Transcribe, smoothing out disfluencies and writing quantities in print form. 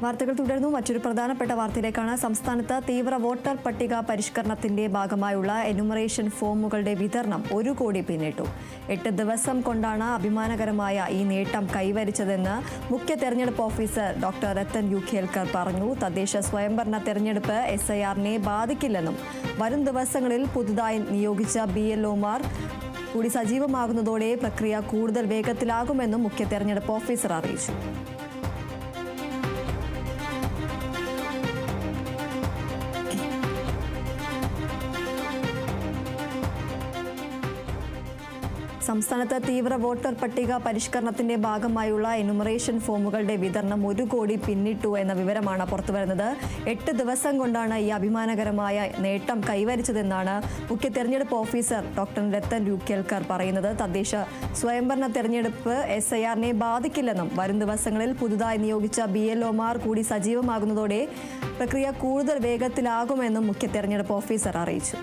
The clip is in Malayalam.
വാർത്തകൾ തുടർന്നു. മറ്റൊരു പ്രധാനപ്പെട്ട വാർത്തയിലേക്കാണ്. സംസ്ഥാനത്ത് തീവ്ര വോട്ടർ പട്ടിക പരിഷ്കരണത്തിന്റെ ഭാഗമായുള്ള എനുമറേഷൻ ഫോമുകളുടെ വിതരണം 1 കോടി പിന്നിട്ടു. 8 ദിവസം കൊണ്ടാണ് അഭിമാനകരമായ ഈ നേട്ടം കൈവരിച്ചതെന്ന് മുഖ്യ തെരഞ്ഞെടുപ്പ് officer doctor Rathan U Kelkar പറഞ്ഞു. തദ്ദേശ സ്വയംഭരണ തെരഞ്ഞെടുപ്പ് SIRനെ ബാധിക്കില്ലെന്നും വരും ദിവസങ്ങളിൽ പുതുതായി നിയോഗിച്ച BLOമാർ കൂടി സജീവമാകുന്നതോടെ പ്രക്രിയ കൂടുതൽ വേഗത്തിലാകുമെന്നും മുഖ്യ തെരഞ്ഞെടുപ്പ് ഓഫീസർ അറിയിച്ചു. സംസ്ഥാനത്ത് തീവ്ര വോട്ടർ പട്ടിക പരിഷ്കരണത്തിന്റെ ഭാഗമായുള്ള എനുമറേഷൻ ഫോമുകളുടെ വിതരണം 1 കോടി പിന്നിട്ടു എന്ന വിവരമാണ് പുറത്തുവരുന്നത്. 8 ദിവസം കൊണ്ടാണ് ഈ അഭിമാനകരമായ നേട്ടം കൈവരിച്ചതെന്നാണ് മുഖ്യ തെരഞ്ഞെടുപ്പ് officer doctor Rathan U Kelkar പറയുന്നത്. തദ്ദേശ സ്വയംഭരണ തെരഞ്ഞെടുപ്പ് SIRനെ ബാധിക്കില്ലെന്നും വരും ദിവസങ്ങളിൽ പുതുതായി നിയോഗിച്ച BLOമാർ കൂടി സജീവമാകുന്നതോടെ പ്രക്രിയ കൂടുതൽ വേഗത്തിലാകുമെന്നും മുഖ്യ തെരഞ്ഞെടുപ്പ് ഓഫീസർ അറിയിച്ചു.